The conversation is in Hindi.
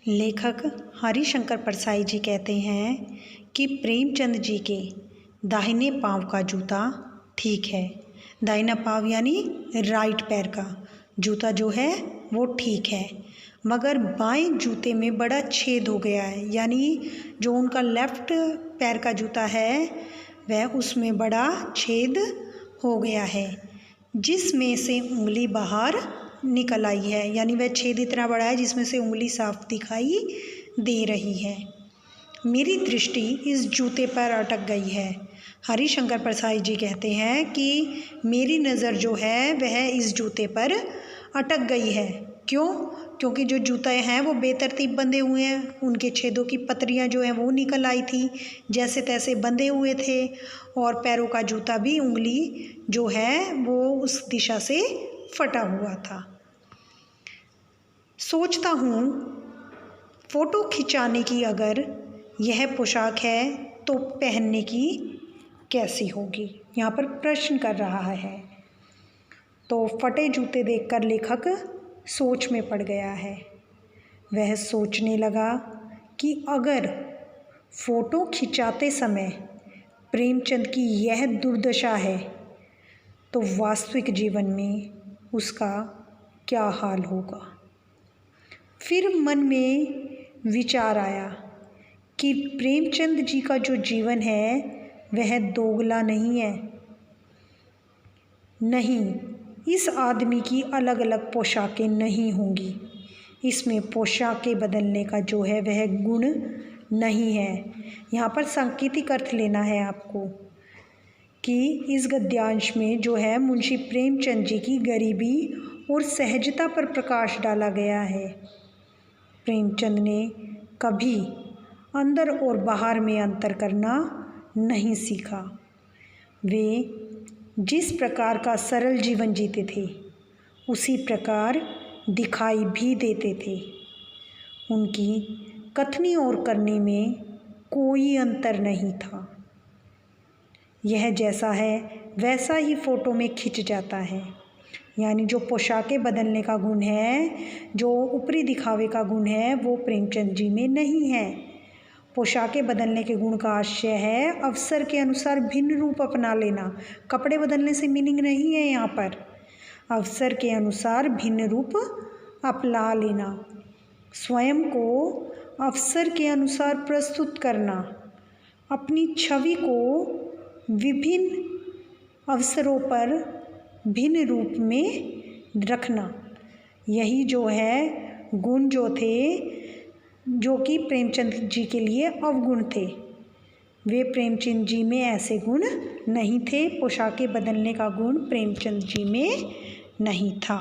लेखक हरिशंकर परसाई जी कहते हैं कि प्रेमचंद जी के दाहिने पांव का जूता ठीक है। दाहिना पांव यानी राइट पैर का जूता जो है वो ठीक है, मगर बाएं जूते में बड़ा छेद हो गया है, यानी जो उनका लेफ्ट पैर का जूता है वह उसमें बड़ा छेद हो गया है, जिसमें से उंगली बाहर निकल आई है। यानी वह छेद इतना बड़ा है जिसमें से उंगली साफ दिखाई दे रही है। मेरी दृष्टि इस जूते पर अटक गई है। हरिशंकर परसाई जी कहते हैं कि मेरी नज़र जो है वह इस जूते पर अटक गई है। क्यों? क्योंकि जो जूते हैं वो बेतरतीब बंधे हुए हैं, उनके छेदों की पतरियां जो हैं वो निकल आई थी, जैसे तैसे बंधे हुए थे, और पैरों का जूता भी उंगली जो है वो उस दिशा से फटा हुआ था। सोचता हूँ फ़ोटो खिंचाने की अगर यह पोशाक है तो पहनने की कैसी होगी, यहाँ पर प्रश्न कर रहा है। तो फटे जूते देखकर लेखक सोच में पड़ गया है। वह सोचने लगा कि अगर फ़ोटो खिंचाते समय प्रेमचंद की यह दुर्दशा है तो वास्तविक जीवन में उसका क्या हाल होगा। फिर मन में विचार आया कि प्रेमचंद जी का जो जीवन है वह दोगला नहीं है। नहीं, इस आदमी की अलग अलग पोशाकें नहीं होंगी। इसमें पोशाकें बदलने का जो है वह गुण नहीं है। यहाँ पर सांकेतिक अर्थ लेना है आपको कि इस गद्यांश में जो है मुंशी प्रेमचंद जी की गरीबी और सहजता पर प्रकाश डाला गया है। प्रेमचंद ने कभी अंदर और बाहर में अंतर करना नहीं सीखा। वे जिस प्रकार का सरल जीवन जीते थे उसी प्रकार दिखाई भी देते थे। उनकी कथनी और करनी में कोई अंतर नहीं था। यह जैसा है वैसा ही फ़ोटो में खिंच जाता है। यानी जो पोशाकें बदलने का गुण है, जो ऊपरी दिखावे का गुण है, वो प्रेमचंद जी में नहीं है। पोशाकें बदलने के गुण का आशय है अवसर के अनुसार भिन्न रूप अपना लेना। कपड़े बदलने से मीनिंग नहीं है यहाँ पर। अवसर के अनुसार भिन्न रूप अपना लेना, स्वयं को अवसर के अनुसार प्रस्तुत करना, अपनी छवि को विभिन्न अवसरों पर भिन्न रूप में रखना। यही जो है गुण जो थे, जो कि प्रेमचंद जी के लिए अवगुण थे। वे प्रेमचंद जी में ऐसे गुण नहीं थे। पोशाकें बदलने का गुण प्रेमचंद जी में नहीं था।